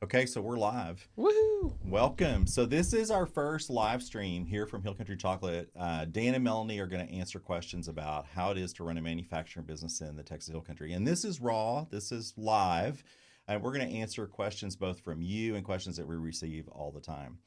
Okay, so we're live. Woohoo! Welcome. So this is our first live stream here from Hill Country Chocolate. Dan and Melanie are going to answer questions about how it is to run a manufacturing business in the Texas Hill Country. And this is raw. This is live. And we're going to answer questions both from you and questions that we receive all the time.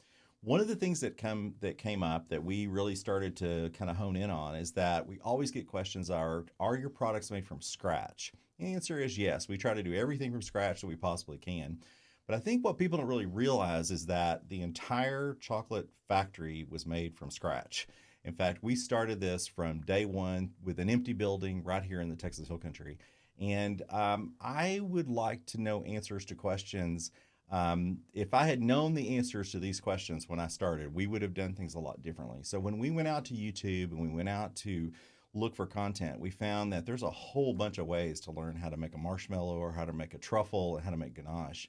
One of the things that came up that we really started to kind of hone in on is that we always get questions are your products made from scratch? The answer is yes. We try to do everything from scratch that we possibly can. But I think what people don't really realize is that the entire chocolate factory was made from scratch. In fact, we started this from day one with an empty building right here in the Texas Hill Country. And I would like to know answers to questions. If I had known the answers to these questions when I started, we would have done things a lot differently. So when we went out to YouTube and we went out to look for content, we found that there's a whole bunch of ways to learn how to make a marshmallow or how to make a truffle and how to make ganache.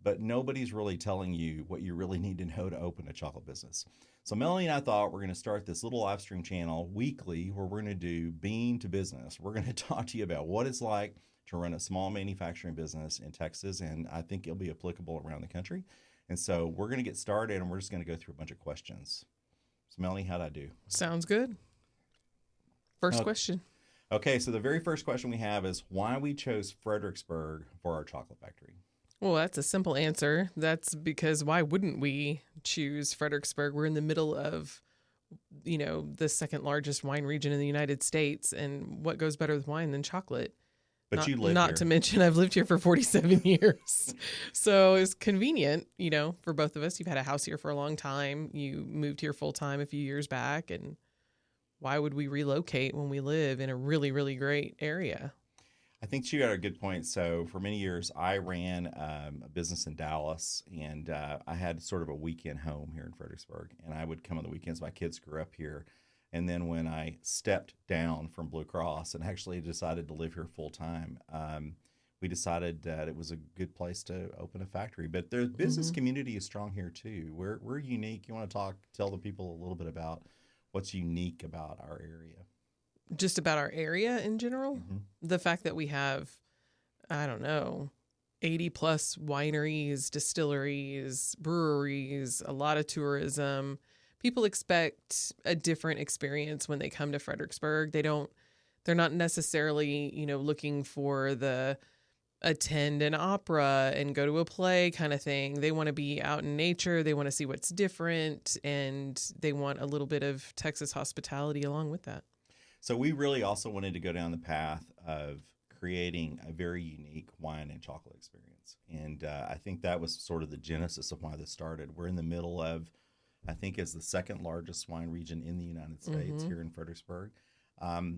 But nobody's really telling you what you really need to know to open a chocolate business. So Melanie and I thought we're going to start this little live stream channel weekly where we're going to do Bean to Business. We're going to talk to you about what it's like to run a small manufacturing business in Texas, and I think it'll be applicable around the country. And so we're going to get started, and we're just going to go through a bunch of questions. So Melanie, how'd I do? Sounds good. First question. Okay, so the very first question we have is why we chose Fredericksburg for our chocolate factory. Well, that's a simple answer. That's because why wouldn't we choose Fredericksburg? We're in the middle of, the second largest wine region in the United States. And what goes better with wine than chocolate? But you live Not here. to mention I've lived here for 47 years. So it's convenient, for both of us. You've had a house here for a long time. You moved here full time a few years back. And why would we relocate when we live in a really, really great area? I think you got a good point. So for many years, I ran a business in Dallas, and I had sort of a weekend home here in Fredericksburg. And I would come on the weekends. My kids grew up here. And then when I stepped down from Blue Cross and actually decided to live here full time, we decided that it was a good place to open a factory. But the business community is strong here too. We're unique. You want to tell the people a little bit about what's unique about our area? Just about our area in general. Mm-hmm. The fact that we have, 80 plus wineries, distilleries, breweries, a lot of tourism. People expect a different experience when they come to Fredericksburg. They're not necessarily, looking for the attend an opera and go to a play kind of thing. They want to be out in nature. They want to see what's different, and they want a little bit of Texas hospitality along with that. So we really also wanted to go down the path of creating a very unique wine and chocolate experience. And I think that was sort of the genesis of why this started. We're in the middle of, I think, is the second largest wine region in the United States here in Fredericksburg.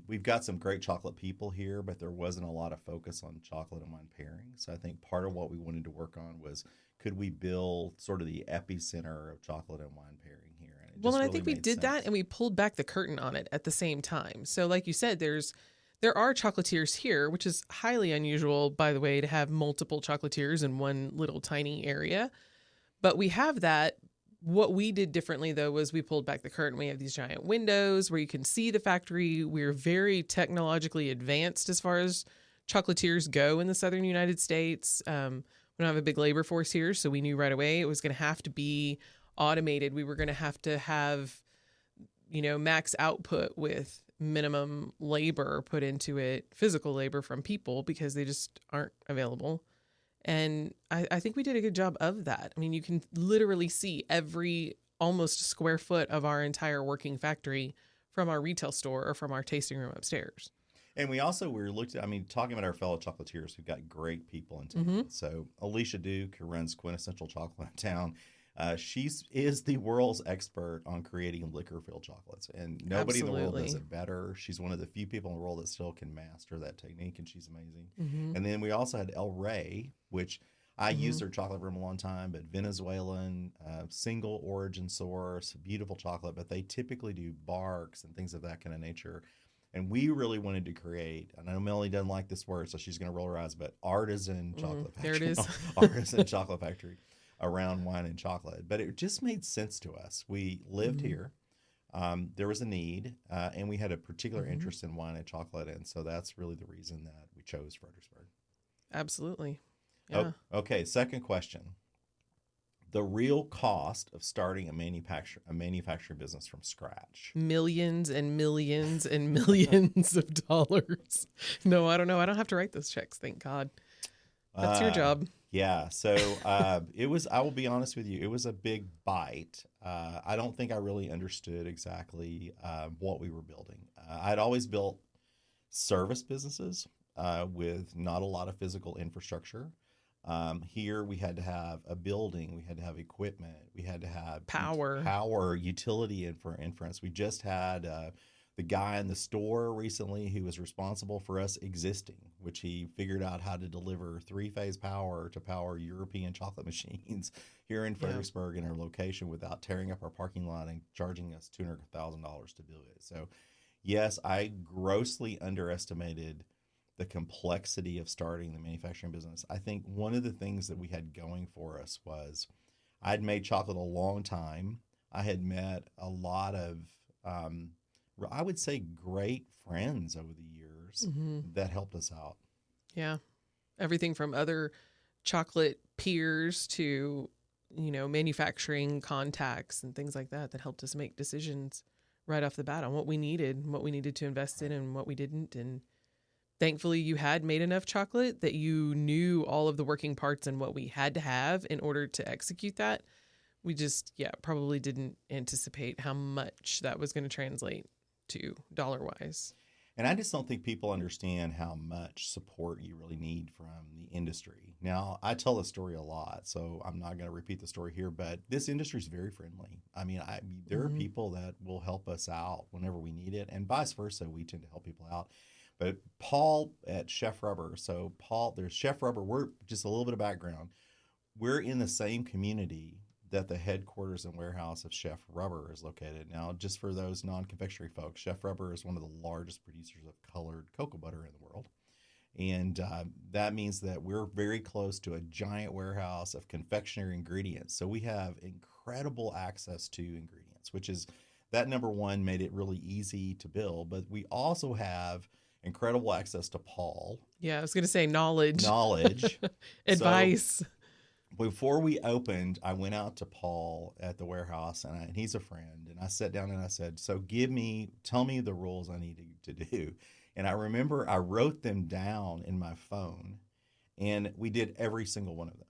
We've got some great chocolate people here, but there wasn't a lot of focus on chocolate and wine pairing. So I think part of what we wanted to work on was, could we build sort of the epicenter of chocolate and wine pairing here? And I think we did that, and we pulled back the curtain on it at the same time. So like you said, there are chocolatiers here, which is highly unusual, by the way, to have multiple chocolatiers in one little tiny area. But we have that. What we did differently, though, was we pulled back the curtain. We have these giant windows where you can see the factory. We're very technologically advanced as far as chocolatiers go in the southern United States. We don't have a big labor force here, so we knew right away it was going to have to be automated. We were going to have, max output with minimum labor put into it, physical labor from people, because they just aren't available. And I think we did a good job of that. I mean, you can literally see every almost square foot of our entire working factory from our retail store or from our tasting room upstairs. And we talking about our fellow chocolatiers who've got great people in town. So Alicia Duke, who runs Quintessential Chocolate in town, she is the world's expert on creating liquor-filled chocolates. And nobody in the world does it better. She's one of the few people in the world that still can master that technique, and she's amazing. And then we also had El Rey, which I used their chocolate for a long time, but Venezuelan, single origin source, beautiful chocolate, but they typically do barks and things of that kind of nature. And we really wanted to create, and I know Melanie doesn't like this word, so she's going to roll her eyes, but artisan chocolate factory. There it is. Artisan chocolate factory around wine and chocolate. But it just made sense to us. We lived here. There was a need, and we had a particular interest in wine and chocolate. And so that's really the reason that we chose Fredericksburg. Absolutely. Yeah. Oh, okay, second question. the real cost of starting a manufacturing business from scratch. Millions and millions and millions of dollars. No, I don't know. I don't have to write those checks. Thank God. That's your job. Yeah. So it was, I will be honest with you, it was a big bite. I don't think I really understood exactly what we were building. I'd always built service businesses with not a lot of physical infrastructure. Here we had to have a building, we had to have equipment, we had to have power, utility inference. We just had the guy in the store recently who was responsible for us existing, which he figured out how to deliver 3-phase power to power European chocolate machines here in Fredericksburg in our location without tearing up our parking lot and charging us $200,000 to do it. So yes, I grossly underestimated the complexity of starting the manufacturing business. I think one of the things that we had going for us was I'd made chocolate a long time. I had met a lot of, I would say, great friends over the years that helped us out. Yeah. Everything from other chocolate peers to, manufacturing contacts and things like that helped us make decisions right off the bat on what we needed to invest in and what we didn't. And thankfully, you had made enough chocolate that you knew all of the working parts and what we had to have in order to execute that. We just, probably didn't anticipate how much that was going to translate to dollar-wise. And I just don't think people understand how much support you really need from the industry. Now, I tell the story a lot, so I'm not going to repeat the story here, but this industry is very friendly. I mean, there are people that will help us out whenever we need it, and vice versa, we tend to help people out. But Paul at Chef Rubber, so Paul, there's Chef Rubber. We're just a little bit of background. We're in the same community that the headquarters and warehouse of Chef Rubber is located. Now, just for those non-confectionery folks, Chef Rubber is one of the largest producers of colored cocoa butter in the world. And that means that we're very close to a giant warehouse of confectionery ingredients. So we have incredible access to ingredients, which is, that number one made it really easy to build. But we also have incredible access to Paul. Yeah, I was going to say knowledge. So, Advice. before we opened, I went out to Paul at the warehouse, and he's a friend. And I sat down and I said, so tell me the rules I need to do. And I remember I wrote them down in my phone, and we did every single one of them.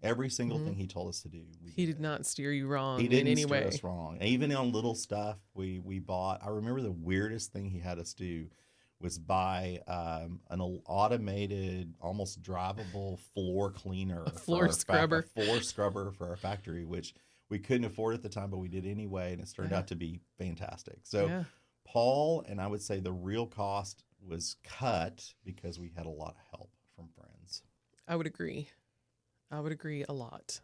Every single thing he told us to do. He did not steer you wrong in any way. He didn't steer us wrong. Even on little stuff we bought. I remember the weirdest thing he had us do was buy an automated, almost drivable floor cleaner. A floor scrubber for our factory, which we couldn't afford at the time, but we did anyway, and it's turned out to be fantastic. So Paul, and I would say the real cost was cut because we had a lot of help from friends. I would agree a lot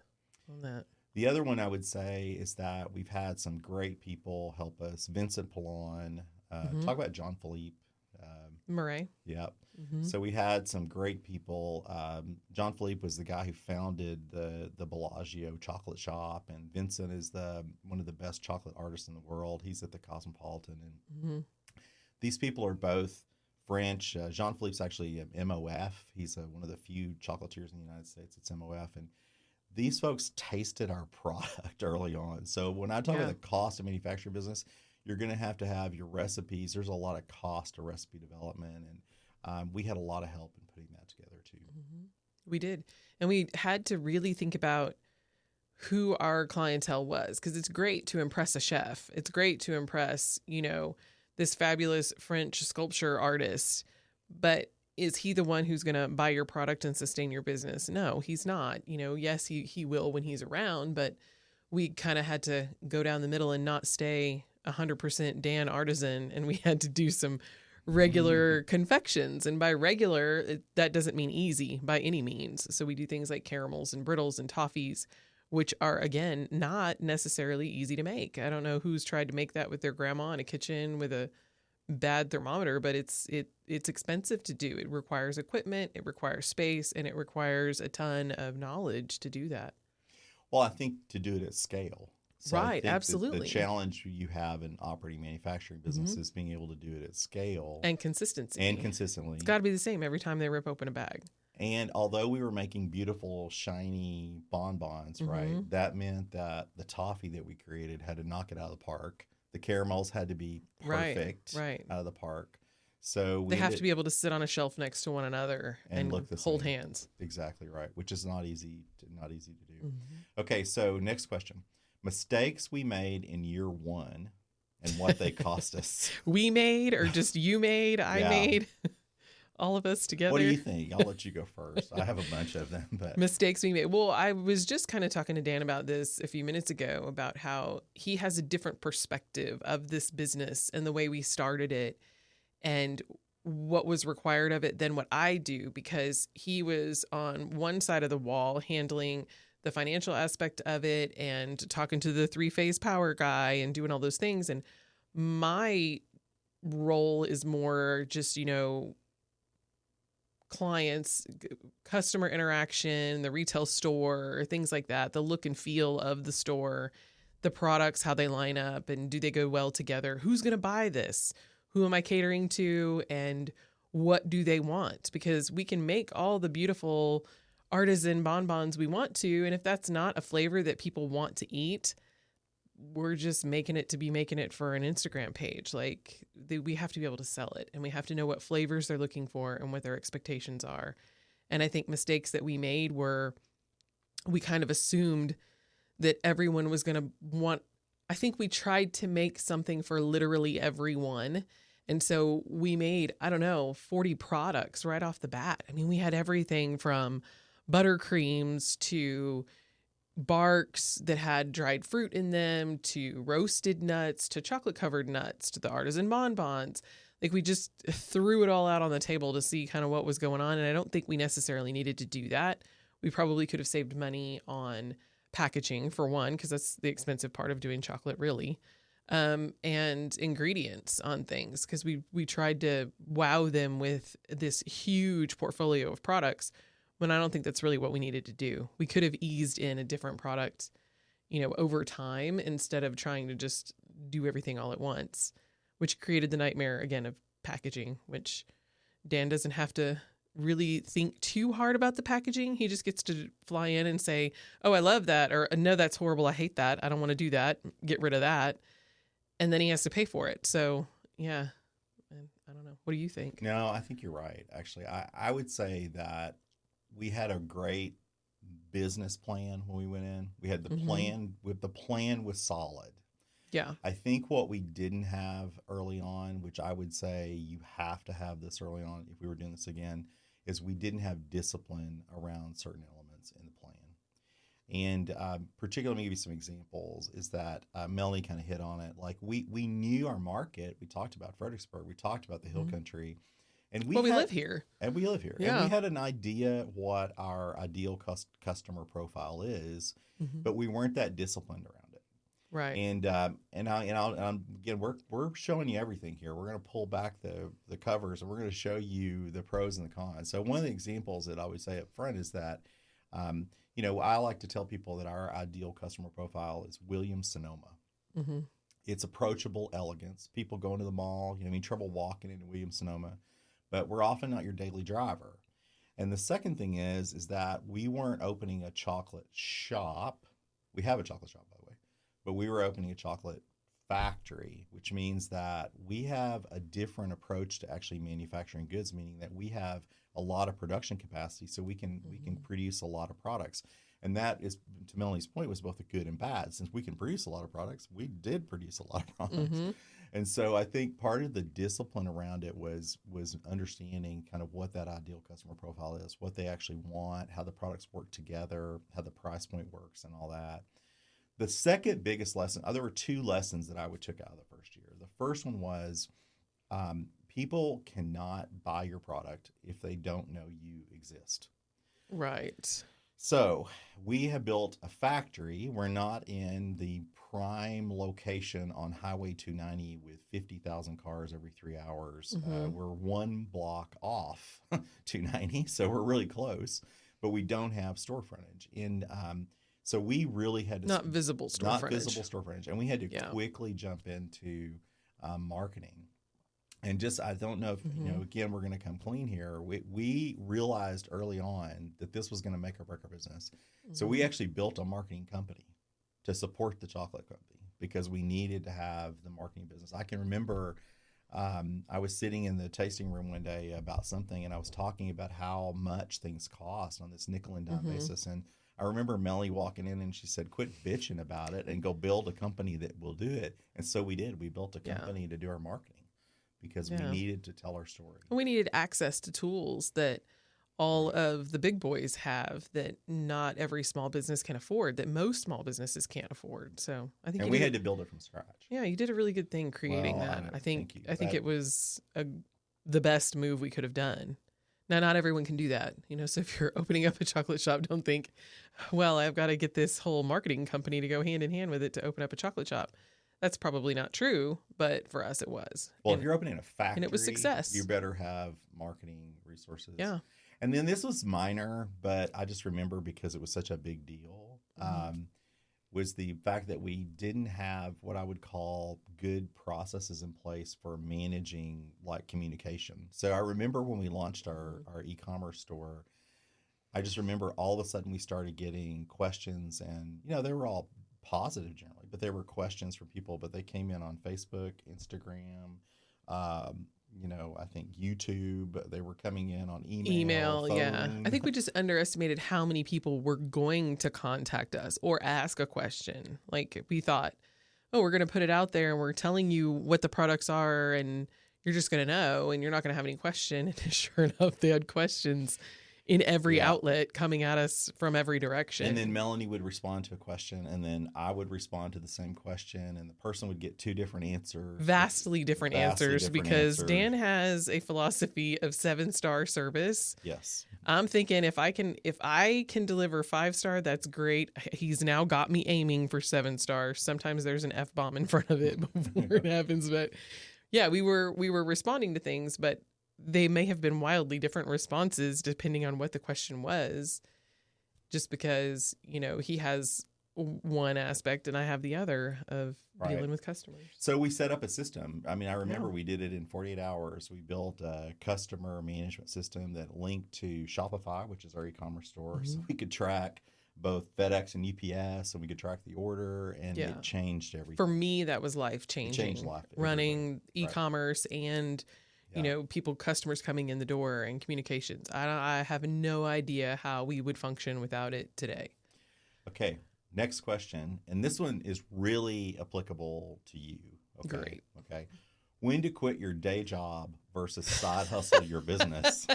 on that. The other one I would say is that we've had some great people help us. Vincent Pallon, talk about John Philippe. Murray. Yep. So we had some great people. John Philippe was the guy who founded the Bellagio chocolate shop, and Vincent is one of the best chocolate artists in the world. He's at the Cosmopolitan, and these people are both French. Jean Philippe's actually MOF. He's one of the few chocolatiers in the United States that's MOF, and these folks tasted our product early on. So when I talk about the cost of manufacturing business, you're going to have your recipes. There's a lot of cost to recipe development, and we had a lot of help in putting that together too. We did, and we had to really think about who our clientele was, because it's great to impress a chef. It's great to impress, this fabulous French sculpture artist, but is he the one who's going to buy your product and sustain your business? No, he's not. Yes, he will when he's around, but we kind of had to go down the middle and not stay 100% Dan artisan, and we had to do some regular confections. And by regular, that doesn't mean easy by any means. So we do things like caramels and brittles and toffees, which are, again, not necessarily easy to make. I don't know who's tried to make that with their grandma in a kitchen with a bad thermometer, but it's expensive to do. It requires equipment, it requires space, and it requires a ton of knowledge to do that. Well, I think to do it at scale. So right, absolutely. The challenge you have in operating manufacturing business is being able to do it at scale. And consistency. And consistently. It's got to be the same every time they rip open a bag. And although we were making beautiful, shiny bonbons, right, Mm-hmm. that meant that the toffee that we created had to knock it out of the park. The caramels had to be Right. perfect Right. out of the park. So They we have to ended be able to sit on a shelf next to one another and and look the hold same. hands. Exactly right, which is not easy to do. Mm-hmm. Okay, so next question. Mistakes we made in year one and what they cost us. We made, or just you made, I Yeah. made, all of us What do together. you think? I'll let you go first. I have a bunch of them, but Mistakes we made. Well, I was just kind of talking to Dan about this a few minutes ago about how he has a different perspective of this business and the way we started it and what was required of it than what I do, because he was on one side of the wall handling the financial aspect of it and talking to the three-phase power guy and doing all those things. And my role is more just, clients, customer interaction, the retail store, things like that, the look and feel of the store, the products, how they line up, and do they go well together? Who's going to buy this? Who am I catering to? And what do they want? Because we can make all the beautiful artisan bonbons we want to. And if that's not a flavor that people want to eat, we're just making it to be making it for an Instagram page. Like we have to be able to sell it, and we have to know what flavors they're looking for and what their expectations are. And I think mistakes that we made were we kind of assumed that everyone was going to want. I think we tried to make something for literally everyone. And so we made, I don't know, 40 products right off the bat. I mean, we had everything from buttercreams to barks that had dried fruit in them to roasted nuts to chocolate covered nuts to the artisan bonbons. Like we just threw it all out on the table to see kind of what was going on. And I don't think we necessarily needed to do that. We probably could have saved money on packaging for one, because that's the expensive part of doing chocolate really. And ingredients on things, because we tried to wow them with this huge portfolio of products when I don't think that's really what we needed to do. We could have eased in a different product, over time instead of trying to just do everything all at once, which created the nightmare again of packaging, which Dan doesn't have to really think too hard about the packaging. He just gets to fly in and say, "Oh, I love that," or "No, that's horrible. I hate that. I don't want to do that. Get rid of that." And then he has to pay for it. So, yeah, I don't know. What do you think? no, I think you're right. Actually, I would say that we had a great business plan when we went in. We had the plan. The plan was solid. Yeah. I think what we didn't have early on, which I would say you have to have this early on if we were doing this again, is we didn't have discipline around certain elements in the plan. And particularly, let me give you some examples, is that Melanie kind of hit on it. Like we knew our market. We talked about Fredericksburg. We talked about the Hill Country. And we live here. And we live here. Yeah. And we had an idea what our ideal customer profile is, but we weren't that disciplined around it. Right. And again, we're showing you everything here. We're going to pull back the covers, and we're going to show you the pros and the cons. So one of the examples that I would say up front is that, I like to tell people that our ideal customer profile is Williams Sonoma. Mm-hmm. It's approachable elegance. People going to the mall, trouble walking into Williams Sonoma, but we're often not your daily driver. And the second thing is that we weren't opening a chocolate shop. We have a chocolate shop, by the way, but we were opening a chocolate factory, which means that we have a different approach to actually manufacturing goods, meaning that we have a lot of production capacity, so we can produce a lot of products. And that is, to Melanie's point, was both a good and bad. Since we can produce a lot of products, we did produce a lot of products. And so I think part of the discipline around it was understanding kind of what that ideal customer profile is, what they actually want, how the products work together, how the price point works, and all that. The second biggest lesson, there were two lessons that I would took out of the first year. The first one was people cannot buy your product if they don't know you exist. Right. So we have built a factory. We're not in the prime location on Highway 290 with 50,000 cars every 3 hours. We're one block off 290, so we're really close, but we don't have store frontage. And so we really had to... Not visible store frontage. And we had to quickly jump into marketing. And just, I don't know if, again, we're going to come clean here. We realized early on that this was going to make or break our business. So we actually built a marketing company to support the chocolate company because we needed to have the marketing business. I can remember I was sitting in the tasting room one day about something, and I was talking about how much things cost on this nickel and dime basis. And I remember Melanie walking in and she said, quit bitching about it and go build a company that will do it. And so we did. We built a company to do our marketing because we needed to tell our story. We needed access to tools that all of the big boys have that not every small business can afford, that most small businesses can't afford. So I think we had to build it from scratch. Yeah, you did a really good thing creating that. I think it was the best move we could have done. Now, not everyone can do that. So if you're opening up a chocolate shop, don't think, well, I've got to get this whole marketing company to go hand in hand with it to open up a chocolate shop. That's probably not true, but for us it was. Well, if you're opening a factory, and it was success, you better have marketing resources. Yeah. And then this was minor, but I just remember because it was such a big deal, was the fact that we didn't have what I would call good processes in place for managing like communication. So I remember when we launched our e-commerce store, I just remember all of a sudden we started getting questions, and they were all positive generally, but there were questions from people, but they came in on Facebook, Instagram, I think YouTube. They were coming in on email, phone. Yeah. I think we just underestimated how many people were going to contact us or ask a question. Like we thought, oh, we're going to put it out there and we're telling you what the products are and you're just going to know and you're not going to have any question. And sure enough, they had questions in every outlet coming at us from every direction. And then Melanie would respond to a question, and then I would respond to the same question, and the person would get two different answers. Vastly different answers, because Dan has a philosophy of 7-star service. Yes. I'm thinking if I can deliver 5-star, that's great. He's now got me aiming for 7 stars. Sometimes there's an F-bomb in front of it before it happens, but yeah, we were responding to things, but they may have been wildly different responses depending on what the question was, just because, he has one aspect and I have the other of dealing with customers. So we set up a system. I mean, I remember we did it in 48 hours. We built a customer management system that linked to Shopify, which is our e-commerce store. So we could track both FedEx and UPS, and we could track the order, and it changed everything. For me, that was life-changing. It changed life. Running e-commerce and customers coming in the door and communications. I have no idea how we would function without it today. Okay, next question. And this one is really applicable to you. Okay? Great. Okay. When to quit your day job versus side hustle your business.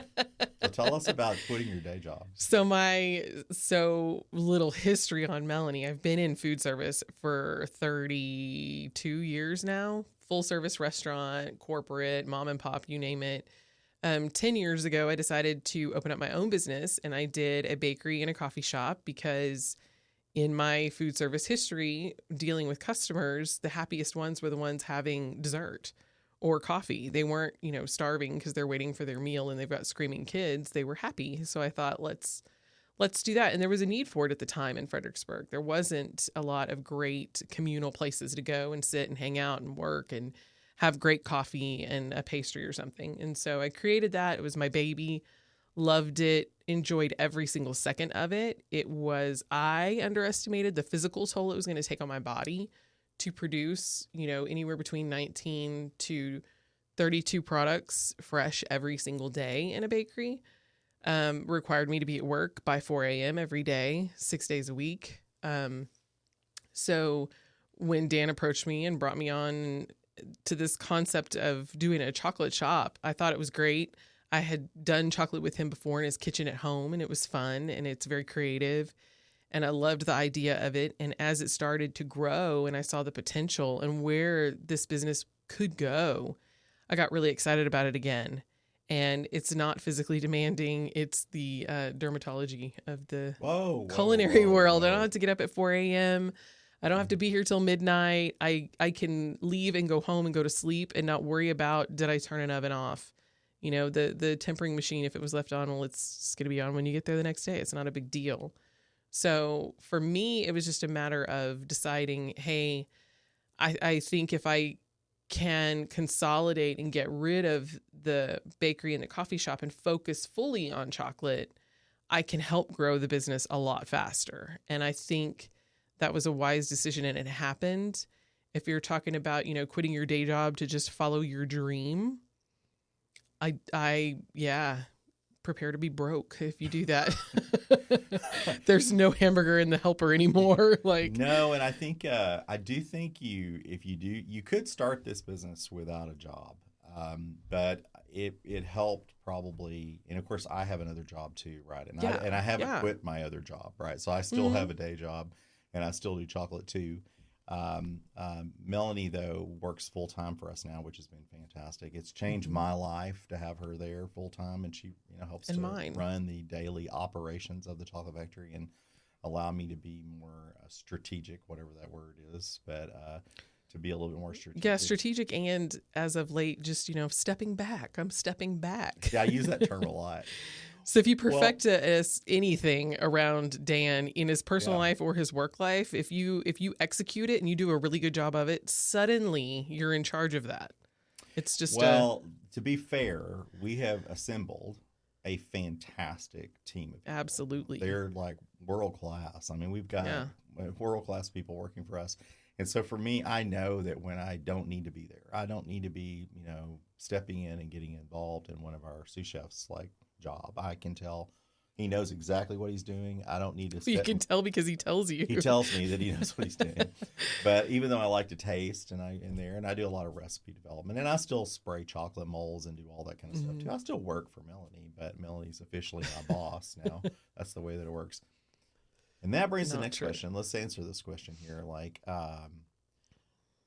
So tell us about quitting your day job. So little history on Melanie. I've been in food service for 32 years now. Full service restaurant, corporate, mom and pop, you name it. 10 years ago, I decided to open up my own business, and I did a bakery and a coffee shop because in my food service history, dealing with customers, the happiest ones were the ones having dessert or coffee. They weren't, starving because they're waiting for their meal and they've got screaming kids. They were happy. So I thought, let's do that. And there was a need for it at the time in Fredericksburg. There wasn't a lot of great communal places to go and sit and hang out and work and have great coffee and a pastry or something. And so I created that. It was my baby. Loved it. Enjoyed every single second of it. I underestimated the physical toll it was going to take on my body to produce, anywhere between 19 to 32 products fresh every single day in a bakery. Required me to be at work by 4 a.m. every day, 6 days a week. So when Dan approached me and brought me on to this concept of doing a chocolate shop, I thought it was great. I had done chocolate with him before in his kitchen at home, and it was fun, and it's very creative, and I loved the idea of it. And as it started to grow and I saw the potential and where this business could go, I got really excited about it again. And it's not physically demanding. It's the dermatology of the culinary world. I don't have to get up at 4 a.m. I don't have to be here till midnight. I can leave and go home and go to sleep and not worry about, did I turn an oven off? The tempering machine, if it was left on, well, it's going to be on when you get there the next day. It's not a big deal. So for me, it was just a matter of deciding, hey, I think if I can consolidate and get rid of the bakery and the coffee shop and focus fully on chocolate, I can help grow the business a lot faster. And I think that was a wise decision, and it happened. If you're talking about, quitting your day job to just follow your dream, yeah, prepare to be broke if you do that. There's no hamburger in the helper anymore. No, and I think I do think you could start this business without a job, but it helped probably, and of course I have another job too, right? And I haven't quit my other job, right? So I still have a day job, and I still do chocolate too. Melanie, though, works full time for us now, which has been fantastic. It's changed my life to have her there full time, and she helps to run the daily operations of the chocolate factory and allow me to be more strategic, whatever that word is, but to be a little bit more strategic. Yeah, strategic, and as of late, just stepping back. I'm stepping back. Yeah, I use that term a lot. So if you perfect anything around Dan in his personal life or his work life, if you execute it and you do a really good job of it, suddenly you're in charge of that. It's just to be fair, we have assembled a fantastic team of people. Absolutely. They're like world class. I mean, we've got world class people working for us. And so for me, I know that when I don't need to be there, I don't need to be, stepping in and getting involved in one of our sous chefs job. I can tell he knows exactly what he's doing. I don't need to. You can tell because he tells you. He tells me that he knows what he's doing. But even though I like to taste and I do a lot of recipe development, and I still spray chocolate molds and do all that kind of stuff too. I still work for Melanie, but Melanie's officially my boss now. That's the way that it works. And that brings the next question. Let's answer this question here.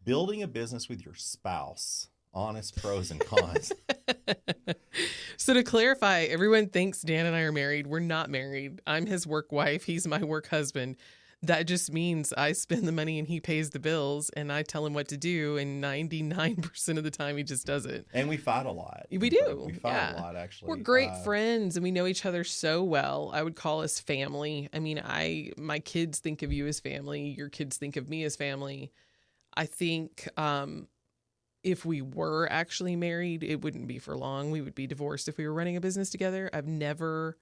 Building a business with your spouse. Honest pros and cons. So to clarify, everyone thinks Dan and I are married. We're not married. I'm his work wife. He's my work husband. That just means I spend the money and he pays the bills, and I tell him what to do. And 99% of the time, he just does it. And we fight a lot. We do. We fight a lot, actually. We're great friends, and we know each other so well. I would call us family. I mean, my kids think of you as family. Your kids think of me as family. I think if we were actually married, it wouldn't be for long. We would be divorced if we were running a business together. I've never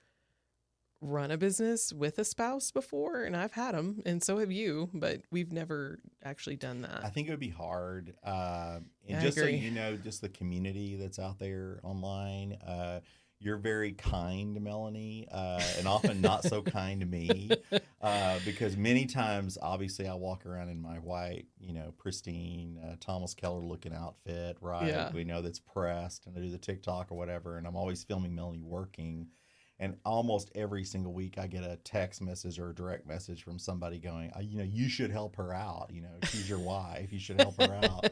run a business with a spouse before, and I've had them, and so have you, but we've never actually done that. I think it would be hard. And just so you know, just the community that's out there online, you're very kind, Melanie, and often not so kind to me, because many times, obviously, I walk around in my white, pristine Thomas Keller looking outfit, right? Yeah. We know that's pressed, and I do the TikTok or whatever, and I'm always filming Melanie working. And almost every single week, I get a text message or a direct message from somebody going, you should help her out. She's your wife. You should help her out.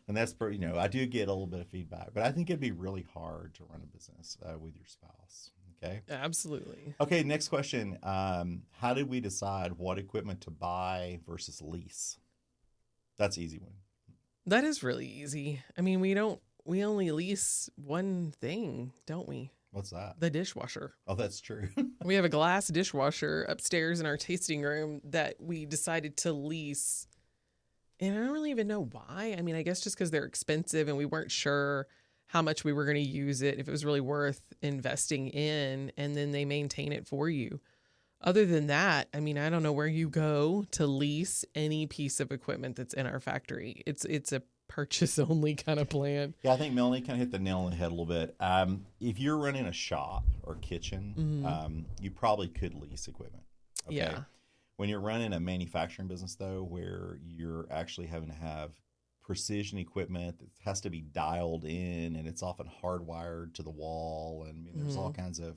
And that's pretty, I do get a little bit of feedback. But I think it'd be really hard to run a business with your spouse. Okay? Absolutely. Okay, next question. How did we decide what equipment to buy versus lease? That's an easy one. That is really easy. I mean, we only lease one thing, don't we? What's that? The dishwasher. Oh, that's true. We have a glass dishwasher upstairs in our tasting room that we decided to lease. And I don't really even know why. I mean, I guess just because they're expensive and we weren't sure how much we were going to use it, if it was really worth investing in, and then they maintain it for you. Other than that, I mean, I don't know where you go to lease any piece of equipment that's in our factory. It's a purchase only kind of plan. Yeah, I think Melanie kind of hit the nail on the head a little bit. If you're running a shop or kitchen, you probably could lease equipment. Okay? Yeah. When you're running a manufacturing business, though, where you're actually having to have precision equipment that has to be dialed in, and it's often hardwired to the wall, and there's all kinds of,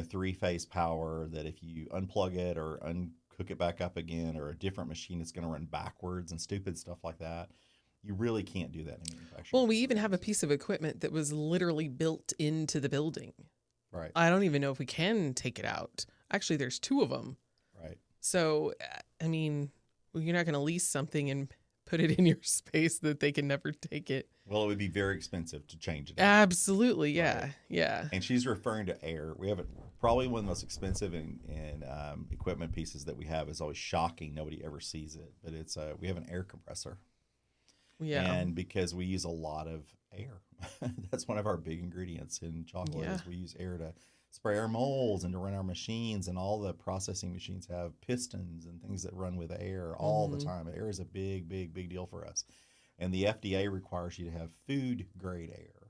three-phase power that if you unplug it or unhook it back up again, or a different machine, it's going to run backwards and stupid stuff like that. You really can't do that in manufacturing. Well, we even have a piece of equipment that was literally built into the building. Right. I don't even know if we can take it out. Actually, there's two of them. Right. So, I mean, you're not going to lease something and put it in your space that they can never take it. Well, it would be very expensive to change it. Absolutely. Yeah. Right. Yeah. And she's referring to air. We have probably one of the most expensive in equipment pieces that we have. Is always shocking. Nobody ever sees it, but it's we have an air compressor. Yeah. And because we use a lot of air. That's one of our big ingredients in chocolate Yeah. is we use air to spray our molds and to run our machines, and all the processing machines have pistons and things that run with air all the time. Air is a big, big, big deal for us. And the FDA requires you to have food grade air.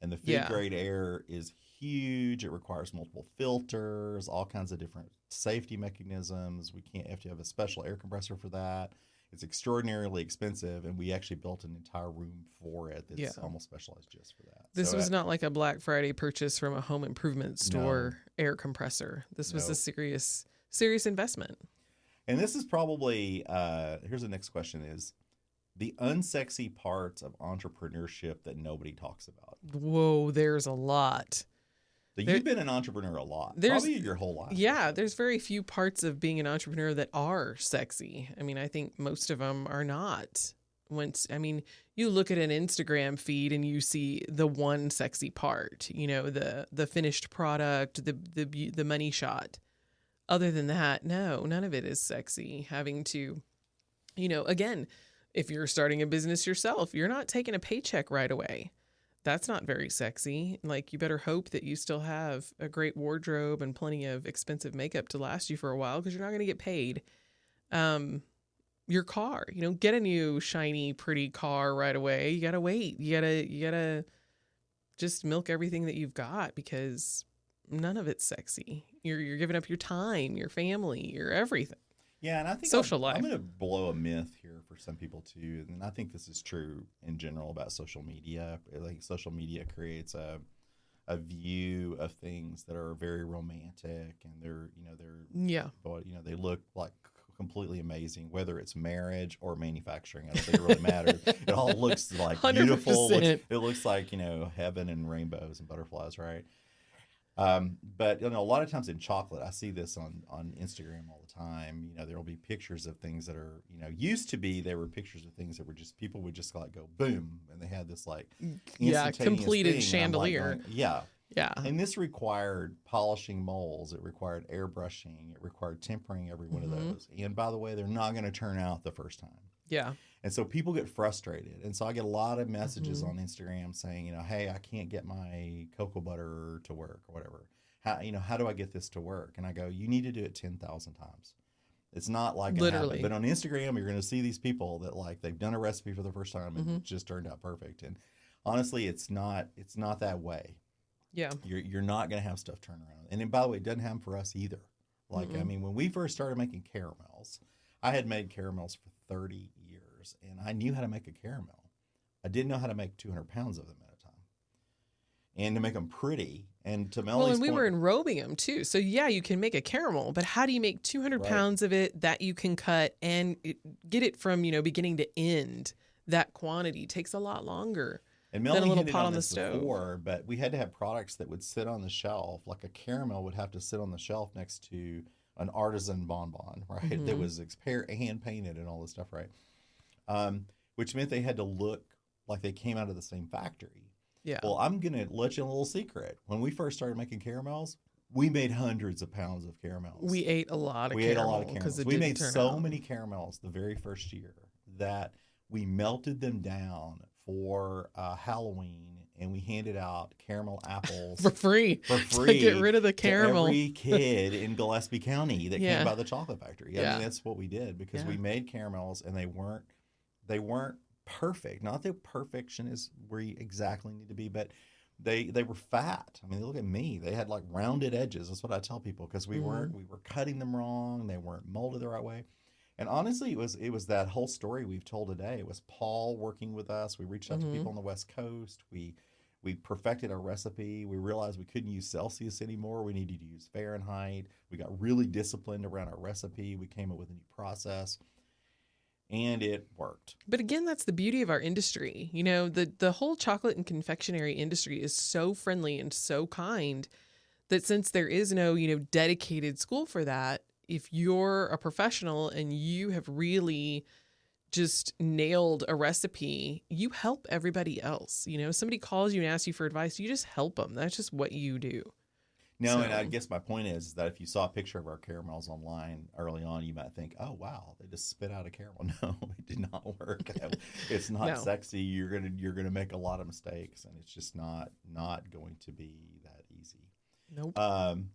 And the food grade air is huge. It requires multiple filters, all kinds of different safety mechanisms. You have to have a special air compressor for that. It's extraordinarily expensive, and we actually built an entire room for it that's almost specialized just for that. This was not like a Black Friday purchase from a home improvement store air compressor. This was a serious investment. And this is probably, here's the next question is, the unsexy parts of entrepreneurship that nobody talks about. Whoa, there's a lot. So you've been an entrepreneur a lot, probably your whole life. Yeah, there's very few parts of being an entrepreneur that are sexy. I mean, I think most of them are not. You look at an Instagram feed and you see the one sexy part, the finished product, the money shot. Other than that, no, none of it is sexy. Having to, again, if you're starting a business yourself, you're not taking a paycheck right away. That's not very sexy. Like, you better hope that you still have a great wardrobe and plenty of expensive makeup to last you for a while, because you're not going to get paid. Your car, get a new shiny, pretty car right away. You got to wait. You gotta just milk everything that you've got, because none of it's sexy. You're giving up your time, your family, your everything. Yeah, and I think social life. I'm going to blow a myth here for some people too, and I think this is true in general about social media. Like, social media creates a view of things that are very romantic, and they look like completely amazing, whether it's marriage or manufacturing. I don't think it really matters. It all looks like beautiful. It looks like heaven and rainbows and butterflies, right? But a lot of times in chocolate, I see this on Instagram all the time. There will be pictures of things that are, used to be, there were pictures of things that were just, people would just like go boom, and they had this like completed thing, chandelier. Yeah. And this required polishing molds. It required airbrushing. It required tempering every one of those. And by the way, they're not going to turn out the first time. Yeah. And so people get frustrated. And so I get a lot of messages on Instagram saying, hey, I can't get my cocoa butter to work or whatever. How do I get this to work? And I go, you need to do it 10,000 times. It's not like literally. But on Instagram, you're going to see these people that like they've done a recipe for the first time and it just turned out perfect. And honestly, it's not that way. Yeah. You're not going to have stuff turn around. And then, by the way, it doesn't happen for us either. Like, when we first started making caramels, I had made caramels for 30 years, and I knew how to make a caramel. I didn't know how to make 200 pounds of them at a time, and to make them pretty. And to Melanie's we were enrobing them too. So yeah, you can make a caramel, but how do you make 200 pounds of it that you can cut and get it from beginning to end? That quantity takes a lot longer. And Melanie hit it on this before, but we had to have products that would sit on the shelf. Like a caramel would have to sit on the shelf next to an artisan bonbon, right? That was hand painted and all this stuff, right? Which meant they had to look like they came out of the same factory. Yeah. Well, I'm going to let you in a little secret. When we first started making caramels, we made hundreds of pounds of caramels. We ate a lot of caramels. We made so many caramels the very first year that we melted them down for Halloween, and we handed out caramel apples for free to get rid of the caramel. To every kid in Gillespie County that came by the chocolate factory. I mean, that's what we did, because we made caramels, and they weren't perfect. Not that perfection is where you exactly need to be, but they were fat. I mean, look at me. They had like rounded edges. That's what I tell people, because we were cutting them wrong. They weren't molded the right way. And honestly, it was that whole story we've told today. It was Paul working with us. We reached out to people on the West Coast. We perfected our recipe. We realized we couldn't use Celsius anymore. We needed to use Fahrenheit. We got really disciplined around our recipe. We came up with a new process, and it worked. But again, that's the beauty of our industry. The whole chocolate and confectionery industry is so friendly and so kind that since there is no, dedicated school for that, if you're a professional and you have really just nailed a recipe, you help everybody else. Somebody calls you and asks you for advice, you just help them. That's just what you do. No, and I So guess my point is that if you saw a picture of our caramels online early on, you might think, "Oh, wow, they just spit out a caramel." No, it did not work. It's not no, sexy. You're gonna make a lot of mistakes, and it's just not going to be that easy. nope. Um,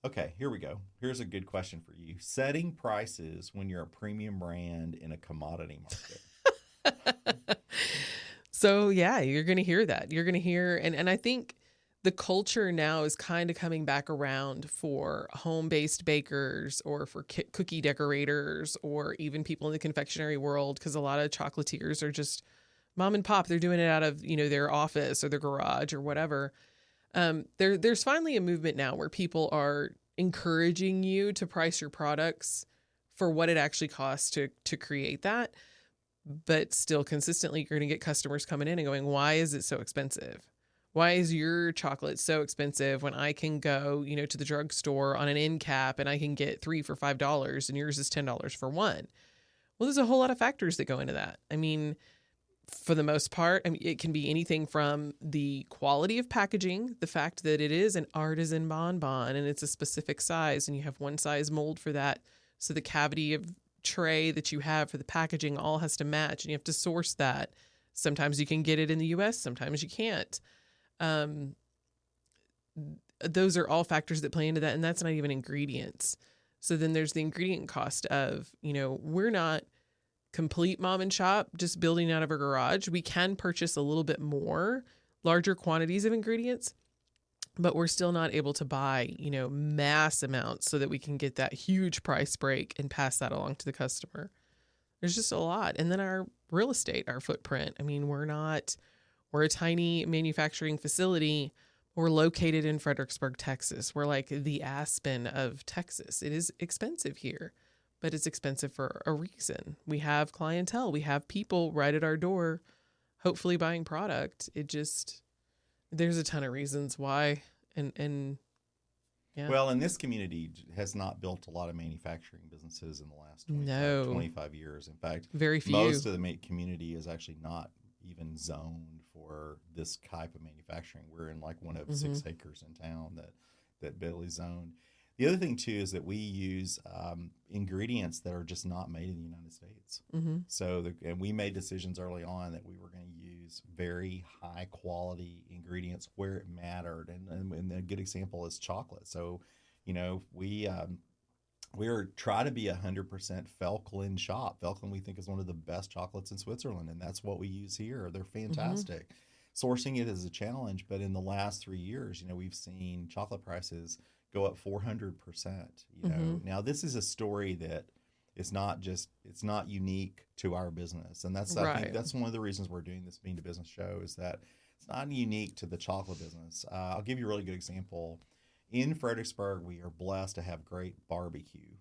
okay, here we go. Here's a good question for you: setting prices when you're a premium brand in a commodity market. So yeah, you're going to hear that. You're going to hear, and I think the culture now is kind of coming back around for home-based bakers or for cookie decorators or even people in the confectionery world, because a lot of chocolatiers are just mom and pop. They're doing it out of, their office or their garage or whatever. There's finally a movement now where people are encouraging you to price your products for what it actually costs to create that. But still consistently, you're going to get customers coming in and going, why is it so expensive? Why is your chocolate so expensive when I can go, to the drugstore on an end cap and I can get 3 for $5 and yours is $10 for one? Well, there's a whole lot of factors that go into that. I mean, for the most part, it can be anything from the quality of packaging, the fact that it is an artisan bonbon and it's a specific size and you have one size mold for that. So the cavity of tray that you have for the packaging all has to match and you have to source that. Sometimes you can get it in the US, sometimes you can't. Those are all factors that play into that, and that's not even ingredients. So then there's the ingredient cost of, we're not complete mom and shop just building out of a garage. We can purchase a little bit more, larger quantities of ingredients, but we're still not able to buy, mass amounts so that we can get that huge price break and pass that along to the customer. There's just a lot. And then our real estate, our footprint. I mean, we're a tiny manufacturing facility. We're located in Fredericksburg, Texas. We're like the Aspen of Texas. It is expensive here, but it's expensive for a reason. We have clientele. We have people right at our door, hopefully buying product. There's a ton of reasons why. And yeah. Well, and this community has not built a lot of manufacturing businesses in the last 25 years. In fact, very few. Most of the community is actually not even zoned for this type of manufacturing. We're in like one of 6 acres in town that Billy's zoned. The other thing too is that we use ingredients that are just not made in the United States. So, and we made decisions early on that we were going to use very high quality ingredients where it mattered. And a good example is chocolate. So, we're trying to be 100% Felklin shop. Felklin we think is one of the best chocolates in Switzerland, and that's what we use here. They're fantastic. Sourcing it is a challenge, but in the last 3 years, we've seen chocolate prices go up 400%. Now this is a story that is it's not unique to our business, and I think that's one of the reasons we're doing this Bean to Business show, is that it's not unique to the chocolate business. I'll give you a really good example. In Fredericksburg, we are blessed to have great barbecue.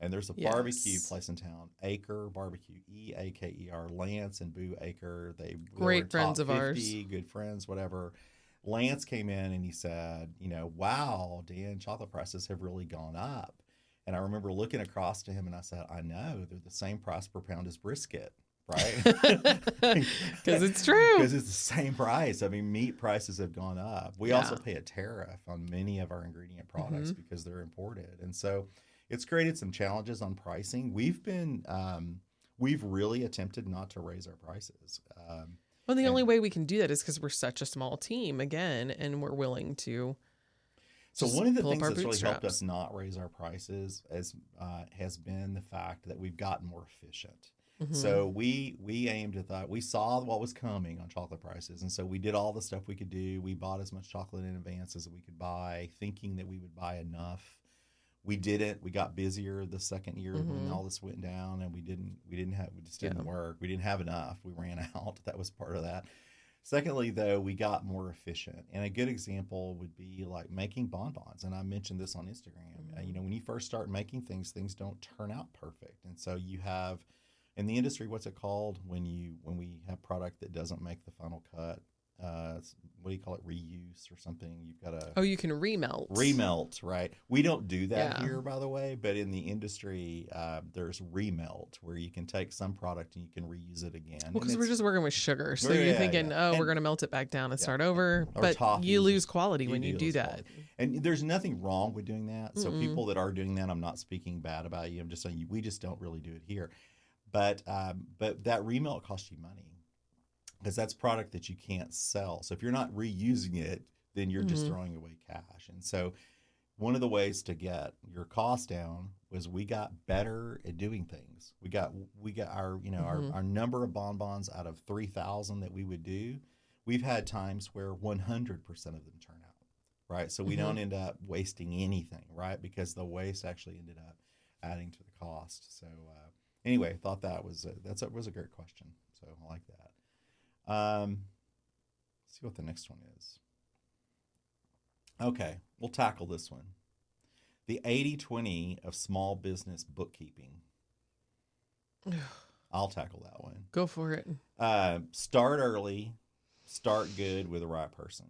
And there's a barbecue place in town, Acre Barbecue, Eaker, Lance and Boo Acre. They great friends of 50, ours. Good friends, whatever. Lance came in and he said, wow, Dan, chocolate prices have really gone up. And I remember looking across to him and I said, I know, they're the same price per pound as brisket, right? Because it's true. Because it's the same price. I mean, meat prices have gone up. We also pay a tariff on many of our ingredient products because they're imported. And so it's created some challenges on pricing. We've really attempted not to raise our prices. Well, the only way we can do that is because we're such a small team, again, and we're willing to. So one of the things that's really helped us not raise our prices has been the fact that we've gotten more efficient. So we aimed at that. We saw what was coming on chocolate prices, and so we did all the stuff we could do. We bought as much chocolate in advance as we could buy, thinking that we would buy enough. We didn't. We got busier the second year when all this went down, and it just didn't work. We didn't have enough. We ran out. That was part of that. Secondly, though, we got more efficient. And a good example would be like making bonbons. And I mentioned this on Instagram. When you first start making things don't turn out perfect. And so you have, in the industry, what's it called when we have product that doesn't make the final cut? what do you call it, reuse or something. You've got to Oh, you can remelt. remelt, right? We don't do that Yeah. here, by the way, but in the industry, there's remelt where you can take some product and you can reuse it again. Well, because we're just working with sugar. So Yeah, you're yeah, thinking, yeah. oh, we're And- going to melt it back down and yeah. start over. Or But toffees you or lose something. quality when you do do lose that. quality. And there's nothing wrong with doing that. So Mm-mm. people that are doing that, I'm not speaking bad about you. I'm just saying we just don't really do it here. But that remelt costs you money because that's product that you can't sell. So if you're not reusing it, then you're just throwing away cash. And so one of the ways to get your cost down was we got better at doing things. We got our our number of bonbons out of 3,000 that we would do. We've had times where 100% of them turn out, right? So we don't end up wasting anything, right? Because the waste actually ended up adding to the cost. So anyway, thought that was a great question. So I like that. Let's see what the next one is. Okay, we'll tackle this one. The 80-20 of small business bookkeeping. I'll tackle that one. Go for it. Start early, start good with the right person.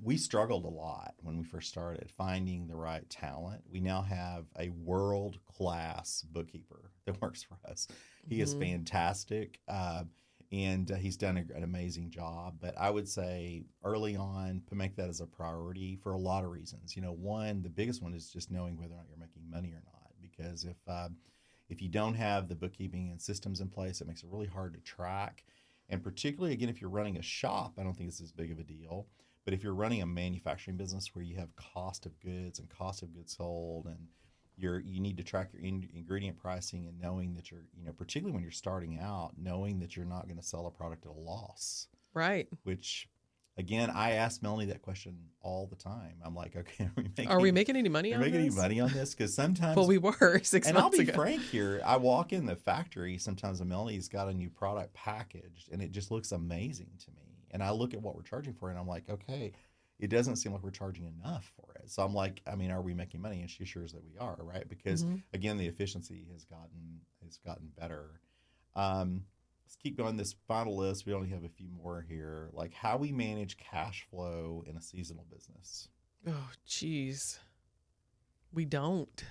We struggled a lot when we first started finding the right talent. We now have a world-class bookkeeper that works for us. He is fantastic. And he's done an amazing job. But I would say early on, to make that as a priority for a lot of reasons. One, the biggest one is just knowing whether or not you're making money or not. Because if you don't have the bookkeeping and systems in place, it makes it really hard to track. And particularly, again, if you're running a shop, I don't think it's as big of a deal. But if you're running a manufacturing business where you have cost of goods and cost of goods sold and you need to track your ingredient pricing and knowing that you're, particularly when you're starting out, knowing that you're not going to sell a product at a loss. Right. Which, again, I ask Melanie that question all the time. I'm like, okay, are we making any money on this? Any money on this? Because sometimes, well, we were 6 months ago. And I'll be frank here. I walk in the factory sometimes, and Melanie's got a new product packaged, and it just looks amazing to me. And I look at what we're charging for it, and I'm like, okay, it doesn't seem like we're charging enough for it. So I'm like, are we making money? And she assures that we are, right? Because again, the efficiency has gotten better. Let's keep going this final list. We only have a few more here. Like how we manage cash flow in a seasonal business. Oh, geez. We don't.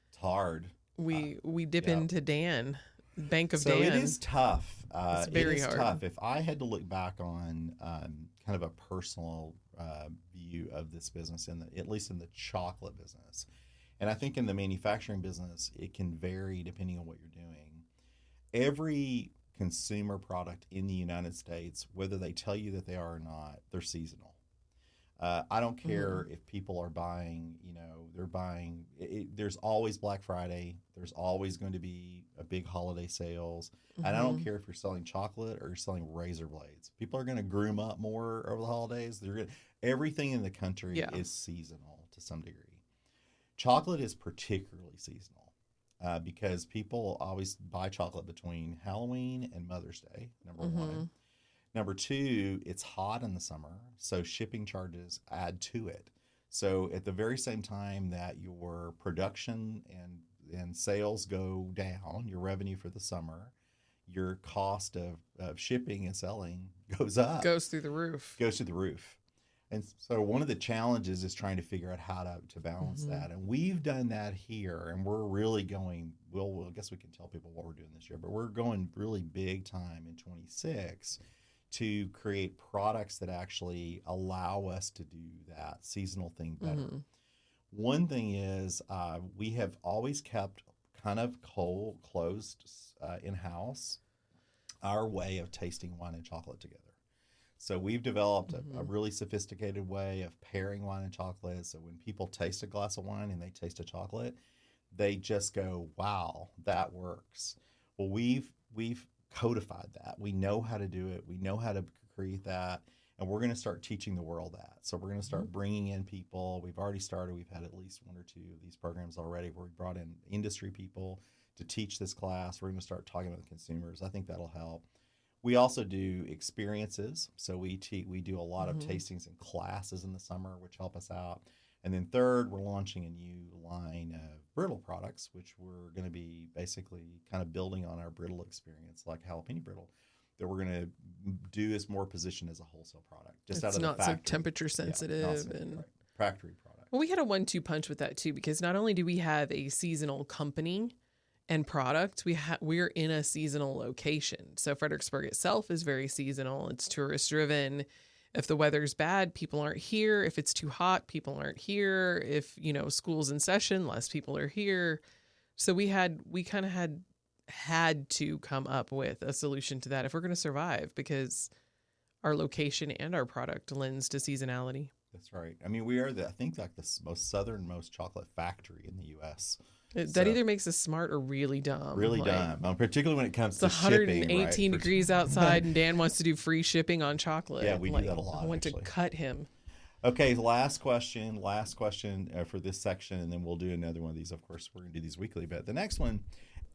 It's hard. We dip into Dan, Bank of Dan. So it is tough. It's very hard. Tough. If I had to look back on kind of a personal view of this business, at least in the chocolate business, and I think in the manufacturing business, it can vary depending on what you're doing. Every consumer product in the United States, whether they tell you that they are or not, they're seasonal. I don't care if people are buying, they're buying, there's always Black Friday. There's always going to be a big holiday sales. And I don't care if you're selling chocolate or you're selling razor blades. People are going to groom up more over the holidays. Everything in the country is seasonal to some degree. Chocolate is particularly seasonal because people always buy chocolate between Halloween and Mother's Day, number one. Number two, it's hot in the summer, so shipping charges add to it. So at the very same time that your production and sales go down, your revenue for the summer, your cost of shipping and selling goes up. Goes through the roof. And so one of the challenges is trying to figure out how to balance that. And we've done that here, and we're really going, I guess we can tell people what we're doing this year, but we're going really big time in 26 to create products that actually allow us to do that seasonal thing better. One thing is we have always kept kind of closed in-house our way of tasting wine and chocolate together. So we've developed a really sophisticated way of pairing wine and chocolate. So when people taste a glass of wine and they taste a chocolate, they just go, wow, that works. Well, we've codified that. We know how to do it. We know how to create that. And we're going to start teaching the world that. So we're going to start bringing in people. We've already started. We've had at least one or two of these programs already where we brought in industry people to teach this class. We're going to start talking about the consumers. I think that'll help. We also do experiences. So we do a lot of tastings and classes in the summer, which help us out. And then third, we're launching a new line of brittle products, which we're going to be basically kind of building on our brittle experience, like jalapeno brittle. that we're going to do is more positioned as a wholesale product, just out It's of the not so factory. temperature sensitive and Right. Factory product. well, we had a 1-2 punch with that too, because not only do we have a seasonal company and product, we're in a seasonal location. So Fredericksburg itself is very seasonal. It's tourist driven. If the weather's bad, people aren't here. If it's too hot, people aren't here. If, school's in session, less people are here. So we kind of had to come up with a solution to that if we're going to survive, because our location and our product lends to seasonality. That's right. I mean, we are I think like the most southernmost chocolate factory in the U.S. That either makes us smart or really dumb. Really dumb, particularly when it comes to it's shipping. 118 degrees outside, and Dan wants to do free shipping on chocolate. Yeah, we do that a lot. I want to cut him. Okay, last question for this section, and then we'll do another one of these. Of course, we're going to do these weekly, but the next one,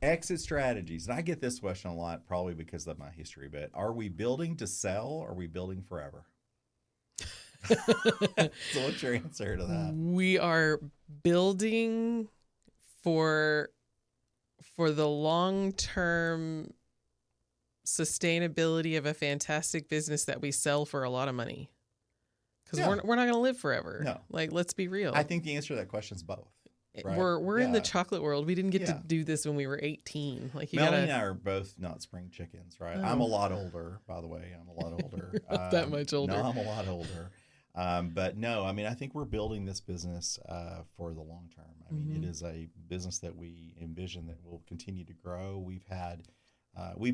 exit strategies. And I get this question a lot, probably because of my history, but are we building to sell, or are we building forever? So what's your answer to that? We are building for the long-term sustainability of a fantastic business that we sell for a lot of money. Because we're not going to live forever. No. Like, let's be real. I think the answer to that question is both. Right? We're in the chocolate world. We didn't get to do this when we were 18. Like, Melanie and I are both not spring chickens, right? Oh. I'm a lot older, by the way. I'm a lot older. That much older. No, I'm a lot older. But no, I mean, I think we're building this business for the long term. I mean, it is a business that we envision that will continue to grow. We've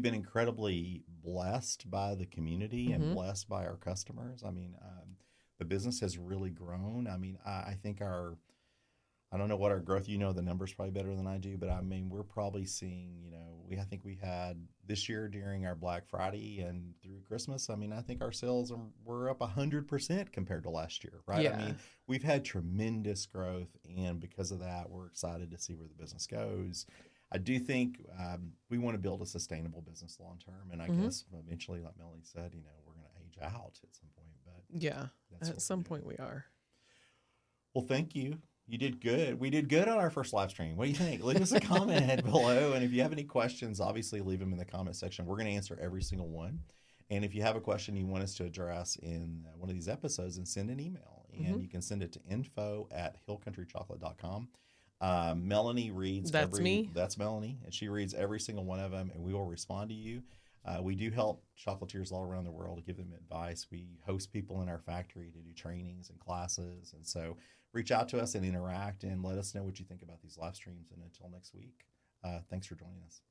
been incredibly blessed by the community and blessed by our customers. I mean, the business has really grown. I mean, I think I don't know what our growth, the numbers probably better than I do, but I mean, we're probably seeing, I think we had this year during our Black Friday and through Christmas, I mean, I think our sales were up 100% compared to last year, right? Yeah. I mean, we've had tremendous growth, and because of that, we're excited to see where the business goes. I do think we want to build a sustainable business long term, and I guess eventually, like Melanie said, we're going to age out at some point. But yeah, at some point we are. Well, thank you. You did good. We did good on our first live stream. What do you think? Leave us a comment below. And if you have any questions, obviously leave them in the comment section. We're going to answer every single one. And if you have a question you want us to address in one of these episodes, then send an email. And you can send it to info@hillcountrychocolate.com. Melanie reads. That's me. That's Melanie. And she reads every single one of them, and we will respond to you. We do help chocolatiers all around the world to give them advice. We host people in our factory to do trainings and classes. And so reach out to us and interact and let us know what you think about these live streams. And until next week, thanks for joining us.